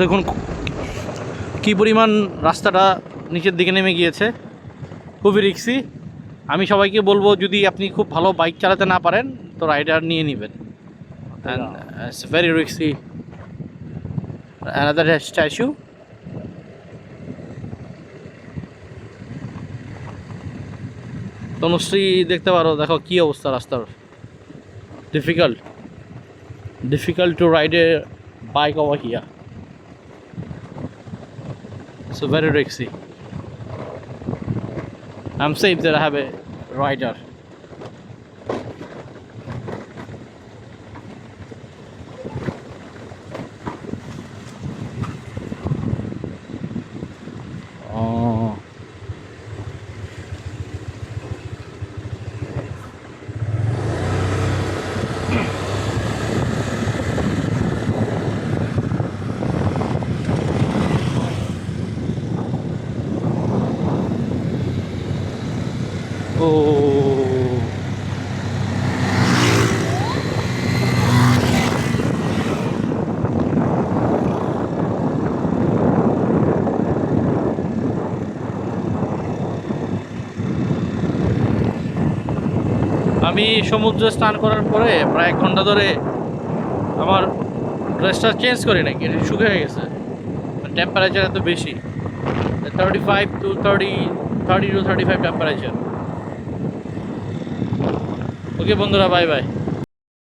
দেখুন কি পরিমাণ রাস্তাটা নিচের দিকে নেমে গিয়েছে, খুবই রিক্সি। আমি সবাইকে বলবো যদি আপনি খুব ভালো বাইক চালাতে না পারেন তো রাইডার নিয়ে নেবেন। অ্যান্ড ইটস ভেরি রিক্সি। Another statue. তনুশ্রী দেখতে পারো, দেখো কি অবস্থা রাস্তার। Difficult to ride a bike over here, so very risky. I'm safe that I have a rider. Oh. Oh. আমি সমুদ্রে স্নান করার পরে প্রায় 1 ঘন্টা ধরে আমার ড্রেসটা চেঞ্জ করি নাকি, এটা শুকিয়ে গেছে। টেম্পারেচার এত বেশি, 35 to 30 to 35 টেম্পারেচার। ওকে বন্ধুরা, বাই বাই।